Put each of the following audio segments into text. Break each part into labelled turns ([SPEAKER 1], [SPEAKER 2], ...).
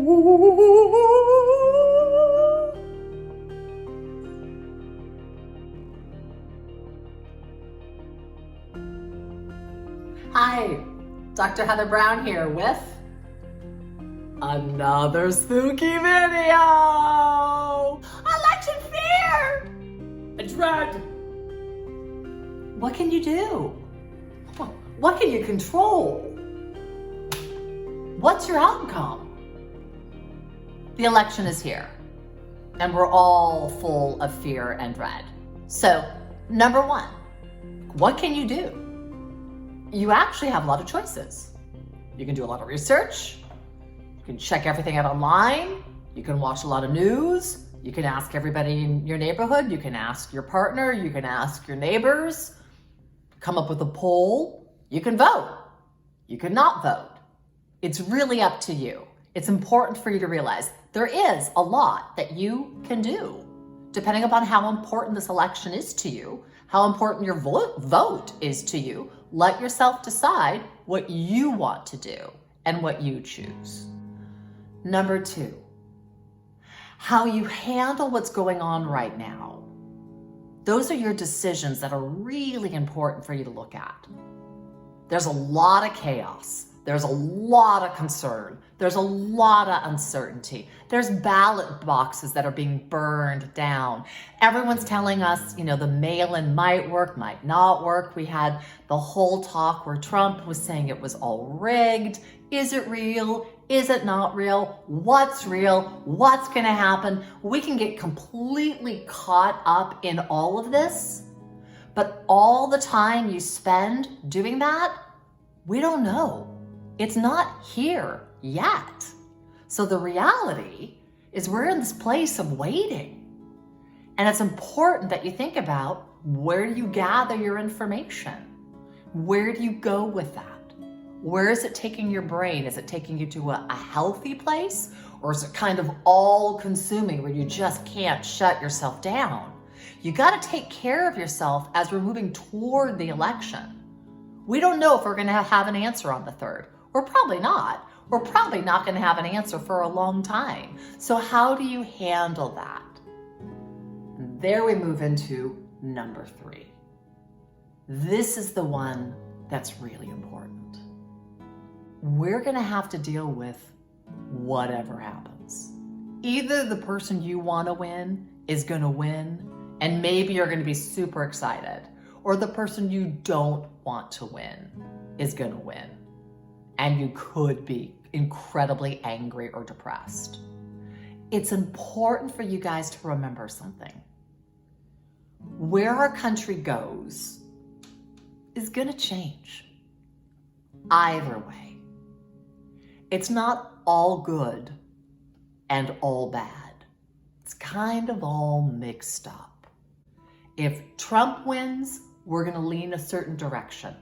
[SPEAKER 1] Hi, Dr. Heather Brown here with another spooky video! Election fear! And dread! What can you do? What can you control? What's your outcome? The election is here, and we're all full of fear and dread. So, number one, what can you do? You actually have a lot of choices. You can do a lot of research. You can check everything out online. You can watch a lot of news. You can ask everybody in your neighborhood. You can ask your partner. You can ask your neighbors. Come up with a poll. You can vote. You can not vote. It's really up to you. It's important for you to realize there is a lot that you can do, depending upon how important this election is to you, how important your vote is to you. Let yourself decide what you want to do and what you choose. Number two, how you handle what's going on right now. Those are your decisions that are really important for you to look at. There's a lot of chaos. There's a lot of concern. There's a lot of uncertainty. There's ballot boxes that are being burned down. Everyone's telling us, the mail-in might work, might not work. We had the whole talk where Trump was saying it was all rigged. Is it real? Is it not real? What's real? What's going to happen? We can get completely caught up in all of this, but all the time you spend doing that, we don't know. It's not here yet. So the reality is we're in this place of waiting. And it's important that you think about, where do you gather your information? Where do you go with that? Where is it taking your brain? Is it taking you to a healthy place? Or is it kind of all consuming where you just can't shut yourself down? You got to take care of yourself as we're moving toward the election. We don't know if we're going to have an answer on the 3rd. We're probably not. We're probably not going to have an answer for a long time. So how do you handle that? And there we move into number 3. This is the one that's really important. We're going to have to deal with whatever happens. Either the person you want to win is going to win, and maybe you're going to be super excited, or the person you don't want to win is going to win. And you could be incredibly angry or depressed. It's important for you guys to remember something. Where our country goes is going to change. Either way. It's not all good and all bad. It's kind of all mixed up. If Trump wins, we're going to lean a certain direction.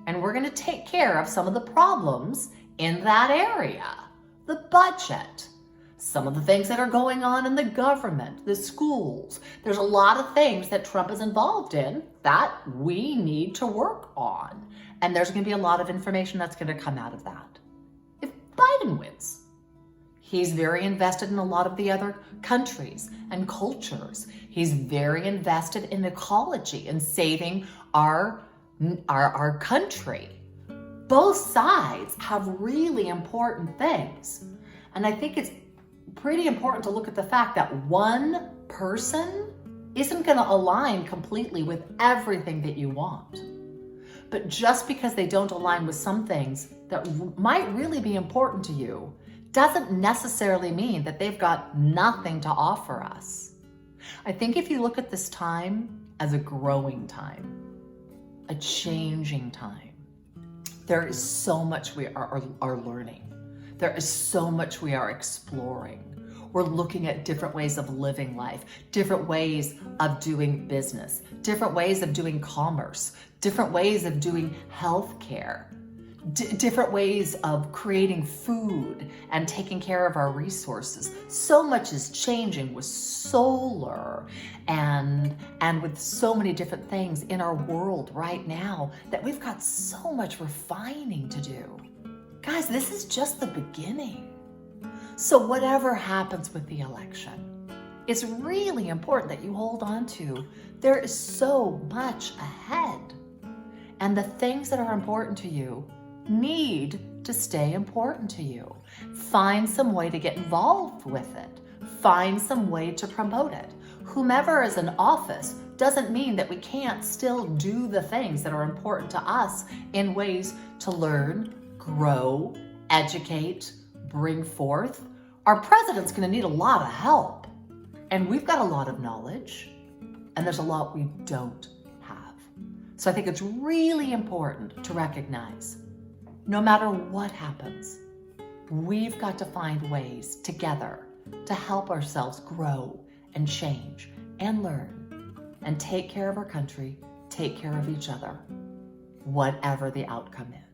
[SPEAKER 1] And we're going to take care of some of the problems in that area. The budget, some of the things that are going on in the government, the schools. There's a lot of things that Trump is involved in that we need to work on. And there's going to be a lot of information that's going to come out of that. If Biden wins, he's very invested in a lot of the other countries and cultures. He's very invested in ecology and saving our country. Both sides have really important things. And I think it's pretty important to look at the fact that one person isn't going to align completely with everything that you want. But just because they don't align with some things that might really be important to you doesn't necessarily mean that they've got nothing to offer us. I think if you look at this time as a growing time, a changing time, there is so much we are learning. There is so much we are exploring. We're looking at different ways of living life, different ways of doing business, different ways of doing commerce, different ways of doing healthcare, different ways of creating food and taking care of our resources. So much is changing with solar and with so many different things in our world right now that we've got so much refining to do. Guys, this is just the beginning. So whatever happens with the election, it's really important that you hold on to. There is so much ahead. And the things that are important to you need to stay important to you. Find some way to get involved with it. Find some way to promote it. Whomever is in office doesn't mean that we can't still do the things that are important to us in ways to learn, grow, educate, bring forth. Our president's going to need a lot of help. And we've got a lot of knowledge, and there's a lot we don't have. So I think it's really important to recognize, no matter what happens, we've got to find ways together to help ourselves grow and change and learn and take care of our country, take care of each other, whatever the outcome is.